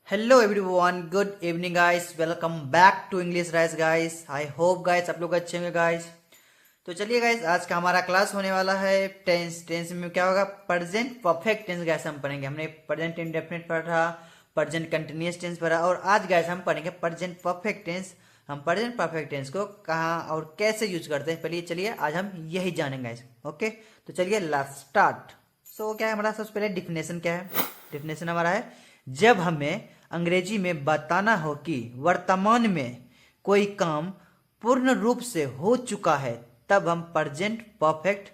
Hello everyone, good evening guys. Welcome back to English rice guys. I hope guys आप लोग अच्छे होंगे guys. तो चलिए गाइस, आज का हमारा क्लास होने वाला है टेंस। टेंस में क्या होगा? प्रेजेंट परफेक्ट टेंस गाइस हम पढ़ेंगे। हमने प्रेजेंट इंडेफिनिट पढ़ा, प्रेजेंट कंटिन्यूअस टेंस पढ़ा और आज गाइस हम पढ़ेंगे प्रेजेंट परफेक्ट टेंस। हम प्रेजेंट परफेक्ट टेंस को कहाँ और कैसे यूज करते हैं, चलिए आज हम यही जानेंगे गाइस। ओके, तो चलिए लेट्स स्टार्ट। सो क्या है हमारा? सबसे पहले डिफिनेशन क्या है? डिफिनेशन हमारा है, जब हमें अंग्रेजी में बताना हो कि वर्तमान में कोई काम पूर्ण रूप से हो चुका है, तब हम प्रेजेंट परफेक्ट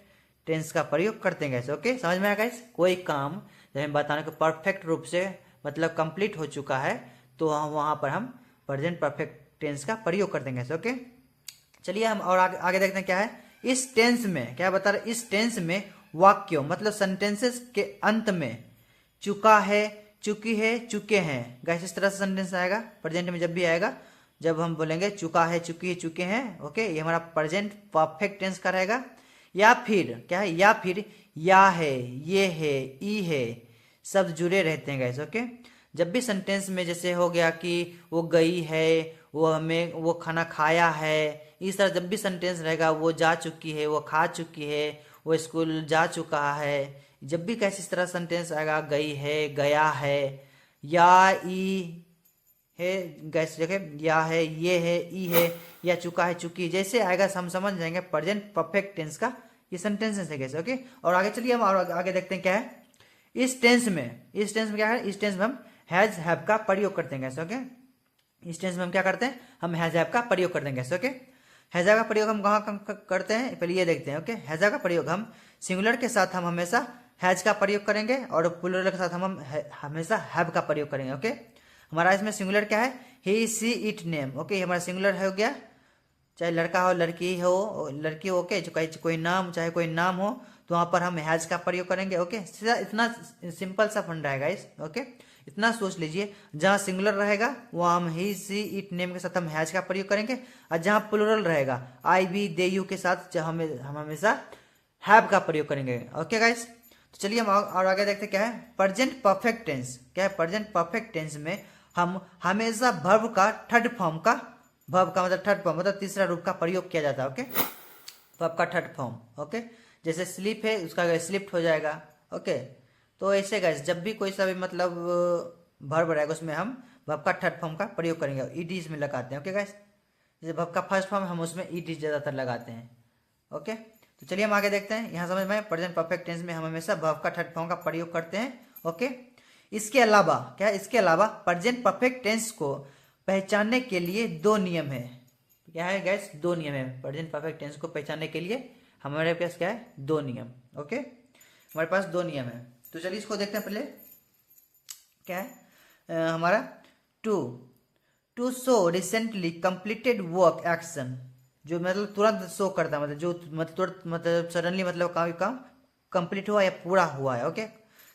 टेंस का प्रयोग करते हैं गाइस। ओके, समझ में आया गाइस? कोई काम जब हमें बताना को परफेक्ट रूप से मतलब कंप्लीट हो चुका है, तो वहां पर हम प्रेजेंट परफेक्ट टेंस का प्रयोग करते हैं गाइस। ओके, चलिए हम और आगे देखते हैं क्या है इस टेंस में। क्या बता रहे? इस टेंस में वाक्यों मतलब सेंटेंसेस के अंत में चुका है, चुकी है, चुके हैं गाइस, इस तरह से सेंटेंस आएगा प्रेजेंट में। जब भी आएगा, जब हम बोलेंगे चुका है, चुकी है, चुके हैं, ओके, ये हमारा प्रेजेंट परफेक्ट टेंस का रहेगा। या फिर क्या है? या फिर या है, ये है, ई है, शब्द जुड़े रहते हैं गाइस। ओके, जब भी सेंटेंस में जैसे हो गया कि वो गई है, वो खाना खाया है, इस तरह जब भी सेंटेंस रहेगा, वो जा चुकी है, वो खा चुकी है, वो स्कूल जा चुका है, जब भी कैसे इस तरह सेंटेंस आएगा, गई है, गया है, या ई है गैस देखे, या है, ये है, ई है, या चुका है, चुकी, जैसे आएगा हम समझ जाएंगे प्रेजेंट परफेक्ट टेंस का ये सेंटेंसेस है कैसे। ओके, और आगे चलिए हम और आगे देखते हैं क्या है इस टेंस में क्या है? इस टेंस में हम हैज हैव का प्रयोग करते हैं कैसे। ओके, इस टेंस में हम क्या करते हैं? हम हैज हैव का प्रयोग करते हैं कैसे। ओके, हैज हैव का प्रयोग हम कहाँ करते हैं, पहले ये देखते हैं। ओके, हैज हैव का प्रयोग हम सिंगुलर के साथ हम हमेशा हैज का प्रयोग करेंगे और प्लूरल के साथ हम हमेशा हैव का प्रयोग करेंगे। ओके, हमारा इसमें सिंगुलर क्या है? ही, सी, इट, नेम। ओके, हमारा सिंगुलर हो गया, चाहे लड़का हो, लड़की हो, लड़की हो, ओके, कोई नाम, चाहे कोई नाम हो, तो वहां पर हम हैज का प्रयोग करेंगे। ओके, इतना सिंपल सा फंडा है गाइस। ओके, इतना सोच लीजिए, जहां सिंगुलर रहेगा वहां हम ही, सी, इट, नेम के साथ हम हैज का प्रयोग करेंगे, और जहां प्लूरल रहेगा आई, वी, दे, यू के साथ हम हमेशा हैव का प्रयोग करेंगे। ओके गाइस, तो चलिए हम और आगे देखते क्या है प्रेजेंट परफेक्ट टेंस। क्या है प्रेजेंट परफेक्ट टेंस में? हम हमेशा वर्ब का थर्ड फॉर्म का, वर्ब का मतलब थर्ड फॉर्म मतलब तीसरा रूप का प्रयोग किया जाता है। ओके, वर्ब का थर्ड फॉर्म। ओके, जैसे स्लीप है उसका स्लिप्ट हो जाएगा। ओके, तो ऐसे गाइस जब भी कोई सा भी मतलब वर्ब रहेगा उसमें हम वर्ब का थर्ड फॉर्म का प्रयोग करेंगे, ईडी इसमें लगाते हैं। ओके गाइस, जैसे वर्ब का फर्स्ट फॉर्म हम उसमें ईडी ज्यादातर लगाते हैं। ओके, तो चलिए हम आगे देखते हैं। यहाँ समझ में प्रेजेंट परफेक्ट टेंस में हम हमेशा वर्ब का थर्ड फॉर्म का प्रयोग करते हैं। ओके, इसके अलावा क्या है? इसके अलावा प्रेजेंट परफेक्ट टेंस को पहचानने के लिए दो नियम है। क्या है गैस? दो नियम है प्रेजेंट परफेक्ट टेंस को पहचानने के लिए हमारे पास क्या है? दो नियम। ओके, हमारे पास दो नियम है, तो चलिए इसको देखते हैं। पहले क्या है हमारा? To to show recently completed work action, जो मतलब तुरंत शो करता है, मतलब जो मतलब तुरंत मतलब सडनली मतलब काम कंप्लीट हुआ या पूरा हुआ है। ओके,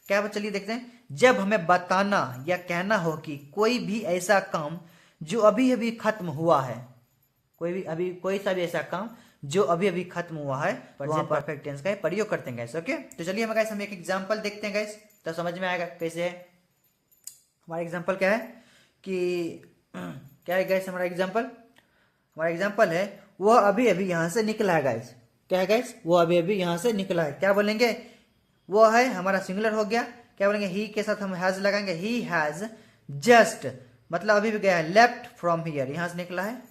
क्या है? चलिए देखते हैं। जब हमें बताना या कहना हो कि कोई भी ऐसा काम जो अभी अभी खत्म हुआ है, कोई सा भी ऐसा काम जो अभी अभी खत्म हुआ है, वहां परफेक्ट टेंस का प्रयोग करते हैं गाइस। ओके, तो चलिए हम एक एग्जांपल देखते हैं गाइस, तो समझ में आएगा कैसे है। हमारा एग्जांपल क्या है कि क्या है गाइस? हमारा एग्जांपल है वो अभी अभी यहां से निकला है गाइस। क्या है गाइस? वो अभी अभी यहां से निकला है। क्या बोलेंगे? वो है हमारा सिंगुलर हो गया। क्या बोलेंगे? ही के साथ हम हैज लगाएंगे। ही हैज जस्ट मतलब अभी भी गया है, लेफ्ट फ्रॉम हियर, यहां से निकला है।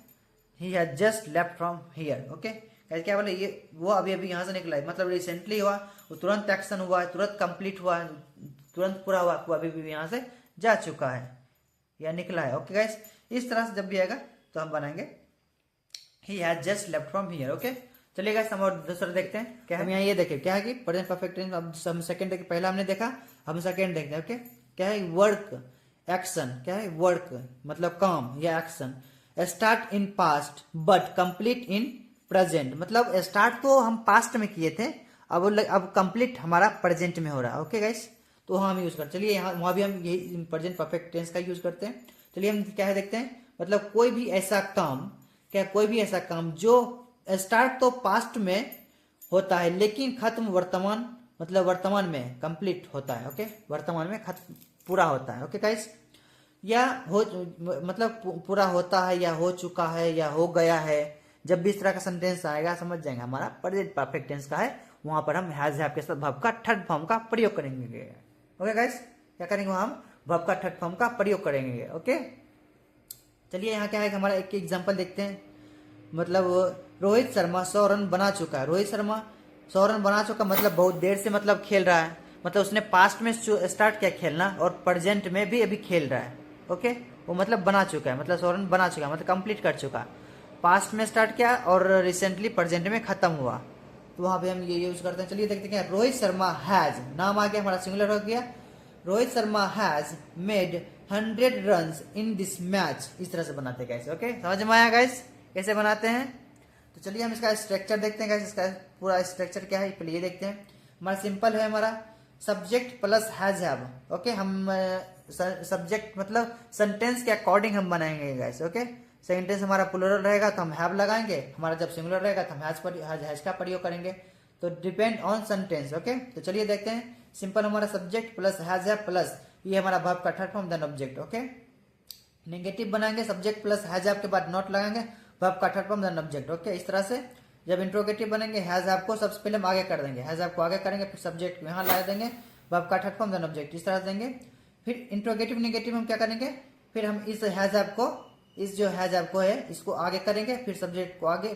He has just left from here. Okay, क्या बोले? ये वो अभी अभी यहां से निकला है, मतलब रिसेंटली हुआ, वो तुरंत एक्शन हुआ है, तुरंत कंप्लीट हुआ है, तुरंत पूरा हुआ, वो अभी भी यहां से जा चुका है या निकला है। ओके गाइस, इस तरह से जब भी आएगा तो हम बनाएंगे he has just left from here. Okay, चलिए गाइस हम और दूसरा देखते हैं। क्या हम यहाँ ये देखें क्या है कि प्रेजेंट परफेक्ट टेंस, अब हम सेकंड देखिए, पहला हमने देखा, हम सेकंड देखते हैं। ओके, क्या है? Work action. क्या है? वर्क मतलब काम या action. Start in past but complete in present, मतलब स्टार्ट तो हम पास्ट में किए थे, अब कंप्लीट हमारा प्रेजेंट में हो रहा है। ओके गाइस, तो हम यूज करते, चलिए यहाँ वहां भी हम यही प्रेजेंट परफेक्ट टेंस का यूज करते हैं। चलिए हम क्या है देखते हैं, मतलब कोई भी ऐसा काम, क्या कोई भी ऐसा काम जो स्टार्ट तो पास्ट में होता है लेकिन खत्म वर्तमान, मतलब वर्तमान में कंप्लीट होता है। ओके, वर्तमान में खत्म पूरा होता है। ओके गाइस, या हो मतलब पूरा होता है या हो चुका है या हो गया है, जब भी इस तरह का सेंटेंस आएगा समझ जाएंगे हमारा प्रेजेंट परफेक्ट टेंस का है। वहां पर हम हैज हैव के साथ वर्ब का थर्ड फॉर्म का प्रयोग करेंगे। ओके गाइस, क्या करेंगे हम वर्ब का थर्ड फॉर्म का प्रयोग करेंगे। ओके, चलिए यहाँ क्या है हमारा एक एग्जांपल देखते हैं। मतलब रोहित शर्मा 100 रन बना चुका है। रोहित शर्मा 100 रन बना चुका मतलब बहुत देर से मतलब खेल रहा है, मतलब उसने पास्ट में स्टार्ट किया खेलना और प्रेजेंट में भी अभी खेल रहा है। ओके, वो मतलब बना चुका है, मतलब 100 रन बना चुका है मतलब कंप्लीट कर चुका। पास्ट में स्टार्ट किया और रिसेंटली प्रेजेंट में खत्म हुआ, तो वहां पे हम ये यूज करते हैं। चलिए देखते हैं, रोहित शर्मा हैज, नाम आ गया हमारा सिंगुलर हो गया। Rohit Sharma has made 100 run in this match. इस तरह से बनाते हैं गाइस। ओके, समझ में आया गाइस कैसे बनाते हैं? तो चलिए हम इसका स्ट्रक्चर देखते हैं गाइस। इसका पूरा स्ट्रक्चर क्या है पहले ये देखते हैं। हमारा सिंपल है, हमारा subject plus has have. Okay, हम सब्जेक्ट मतलब सेंटेंस के अकॉर्डिंग हम बनाएंगे गाइस। ओके, सेंटेंस हमारा प्लूरल रहेगा तो हम हैव लगाएंगे, हमारा जब सिंगुलर रहेगा तो हम हैज का प्रयोग करेंगे। तो डिपेंड ऑन सेंटेंस। ओके, तो चलिए देखते हैं। सिंपल हमारा subject plus has have plus ये हमारा वर्ब का third form then object. Okay, negative बनाएंगे, सब्जेक्ट प्लस हैज हैव के बाद नॉट लगाएंगे, वर्ब का third form then object. Okay, इस तरह से जब इंट्रोगेटिव बनेंगे हैज हैव को सबसे पहले हम आगे कर देंगे, हैज हैव को आगे करेंगे, फिर सब्जेक्ट को यहाँ ला देंगे, वर्ब का थर्ड फॉर्म देन ऑब्जेक्ट इस तरह से देंगे। फिर इंट्रोगेटिव नेगेटिव हम क्या करेंगे, फिर हम इस हैज हैव को, इस जो हैज हैव को है इसको आगे करेंगे, फिर सब्जेक्ट को आगे,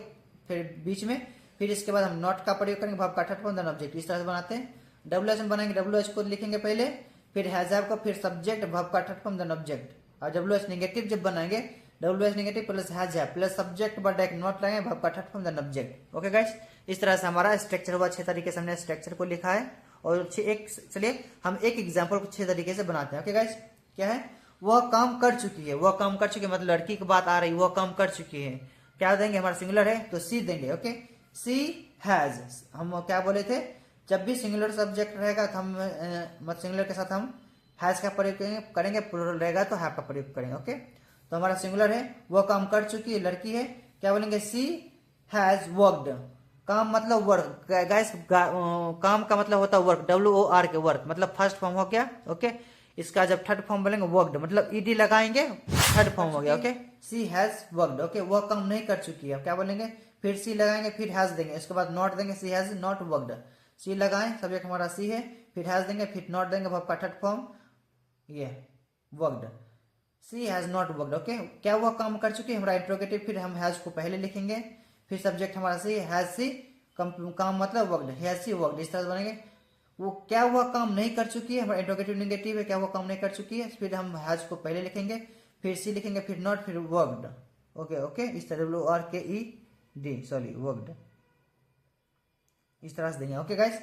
फिर बीच में, फिर इसके बाद हम नॉट का प्रयोग करेंगे, वर्ब का थर्ड फॉर्म देन ऑब्जेक्ट इस तरह से बनाते हैं। डब्ल्यू एच में बनाएंगे, डब्ल्यू एच को लिखेंगे पहले, फिर हैज हैव को, फिर सब्जेक्ट, वर्ब का थर्ड फॉर्म देन ऑब्जेक्ट। और डब्ल्यू एच नेगेटिव जब बनाएंगे, W H negative plus has have plus subject but एक नॉट लगाएंगे, वर्ब का third form then object. Okay guys, इस तरह से हमारा स्ट्रक्चर हुआ। 6 तरीके से हमने स्ट्रक्चर को लिखा है और चलिए हम एक एग्जाम्पल को 6 तरीके से बनाते हैं। ओके गाइस, क्या है, वह काम कर चुकी है। वह काम कर चुकी है मतलब लड़की की बात आ रही, वह काम कर चुकी है। क्या देंगे, हमारा सिंगुलर है तो सी देंगे। ओके, सी हैज, हम क्या बोले थे, जब भी सिंगुलर सब्जेक्ट रहेगा तो हम मतलब सिंगुलर के साथ हम हैज का प्रयोग करेंगे, प्लूरल रहेगा तो हैव का प्रयोग करेंगे। ओके, तो हमारा सिंगुलर है, वह काम कर चुकी है, लड़की है, क्या बोलेंगे, सी हैज वर्कड। काम मतलब वर्क गाइस, काम का मतलब होता है वर्क, WOR के वर्क मतलब फर्स्ट फॉर्म हो गया। ओके, इसका जब थर्ड फॉर्म बोलेंगे वर्कड मतलब ईडी लगाएंगे, थर्ड फॉर्म हो गया। Okay, she has worked. Okay, वह काम नहीं कर चुकी है, क्या बोलेंगे, फिर सी लगाएंगे, फिर हैज देंगे, इसके बाद नॉट देंगे, सी हैज नॉट वर्कड। सी लगाएं, सब्जेक्ट हमारा सी है, फिर हैज देंगे, फिर नॉट देंगे, वर्ब का थर्ड फॉर्म ये worked, she has not worked. Okay, क्या वह काम कर चुकी है, हमारा इंट्रोगेटिव, फिर हम हैज को पहले लिखेंगे, फिर सब्जेक्ट हमारा सी, हैज सी, काम मतलब वर्कड, हैज सी वर्कड इस तरह से बनेंगे। वो क्या वह काम नहीं कर चुकी है, हमारा इंट्रोगेटिव नेगेटिव है, क्या वह काम नहीं कर चुकी है, फिर हम हैज को पहले लिखेंगे, फिर सी लिखेंगे, फिर नॉट, फिर वर्कड। ओके ओके, इस तरह WORKED सॉरी वर्कड इस तरह से देंगे। ओके गाइस,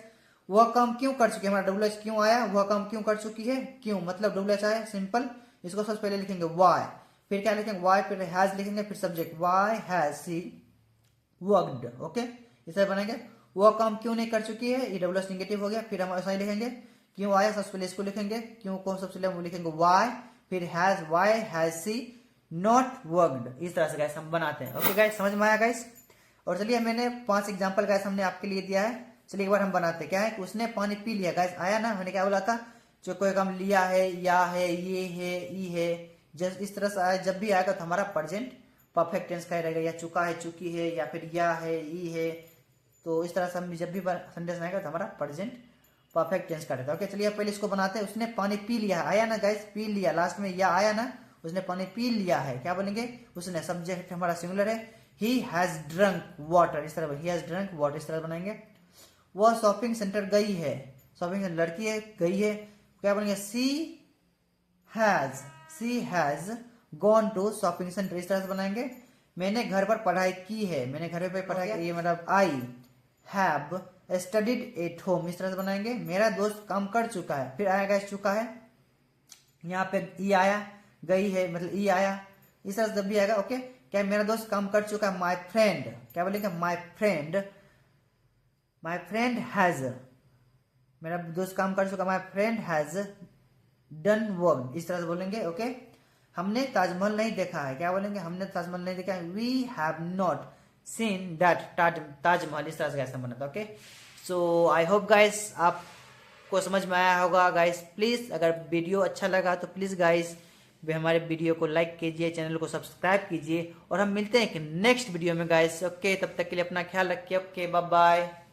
वह काम क्यों कर चुकी है, हमारा WH क्यों आया, वह काम क्यों कर चुकी है, क्यों मतलब WH आया, सिंपल, इसको सबसे पहले लिखेंगे वाई, फिर क्या लिखेंगे वाई, फिर हैज लिखेंगे, फिर subject why has she worked. Okay, इस तरह बनाएंगे। वह काम क्यों नहीं कर चुकी है, ये WH नेगेटिव हो गया, फिर हम ऐसा ही लिखेंगे, क्यों आया सबसे पहले इसको लिखेंगे, क्यों को सबसे पहले हम लिखेंगे वाई, फिर has, why has she not worked. इस तरह से गाइस हम बनाते हैं। ओके गाइस, समझ में आया गाइस? और चलिए मैंने 5 एग्जाम्पल गाइस हमने आपके लिए दिया है। चलिए एक बार हम बनाते हैं। क्या है, उसने पानी पी लिया गाइस, आया ना, मैंने क्या बोला था, जो कोई काम लिया है, या है, ये है, ई है, जब इस तरह से आया, जब भी आएगा तो हमारा प्रेजेंट परफेक्ट टेंस का रहेगा, या चुका है, चुकी है, या फिर या है, ई है। तो इस तरह से हम जब भी सेंटेंस आएगा तो हमारा प्रेजेंट परफेक्ट टेंस का रहता है। ओके, चलिए पहले इसको बनाते हैं। उसने पानी पी लिया, आया ना गाइस, पी लिया, लास्ट में या आया ना, उसने पानी पी लिया है, क्या बोलेंगे, उसने, सब्जेक्ट हमारा सिंगुलर है, he has drunk water, इस तरह he has drunk water इस तरह बनाएंगे। वह शॉपिंग सेंटर गई है, शॉपिंग सेंटर लड़की है, गई है, क्या बनेंगे, she has gone to shopping center इस तरह से बनाएंगे। मैंने घर पर पढ़ाई की है, मैंने घर पे पढ़ाई की, ये मतलब I have studied at home इस तरह से बनाएंगे। मेरा दोस्त काम कर चुका है, फिर आएगा चुका है, यहाँ पे ई आया, गई है मतलब ई आया, इस तरह से जब भी आएगा। ओके, क्या मेरा दोस्त काम कर चुका है, माई फ्रेंड, क्या बोलेंगे, माई फ्रेंड हैज, मेरा दोस्त काम कर चुका, my friend has done work इस तरह से बोलेंगे। ओके, हमने ताजमहल नहीं देखा है, क्या बोलेंगे, हमने ताजमहल नहीं देखा है, we have not seen that Taj Mahal इस तरह से कैसे बनता है। Okay, so I hope guys आपको समझ में आया होगा गाइस। प्लीज अगर वीडियो अच्छा लगा तो प्लीज गाइस वे हमारे वीडियो को लाइक कीजिए, चैनल को सब्सक्राइब कीजिए और हम मिलते हैं एक नेक्स्ट वीडियो में गाइस। ओके, तब तक के लिए अपना ख्याल रखिए। Okay, bye bye.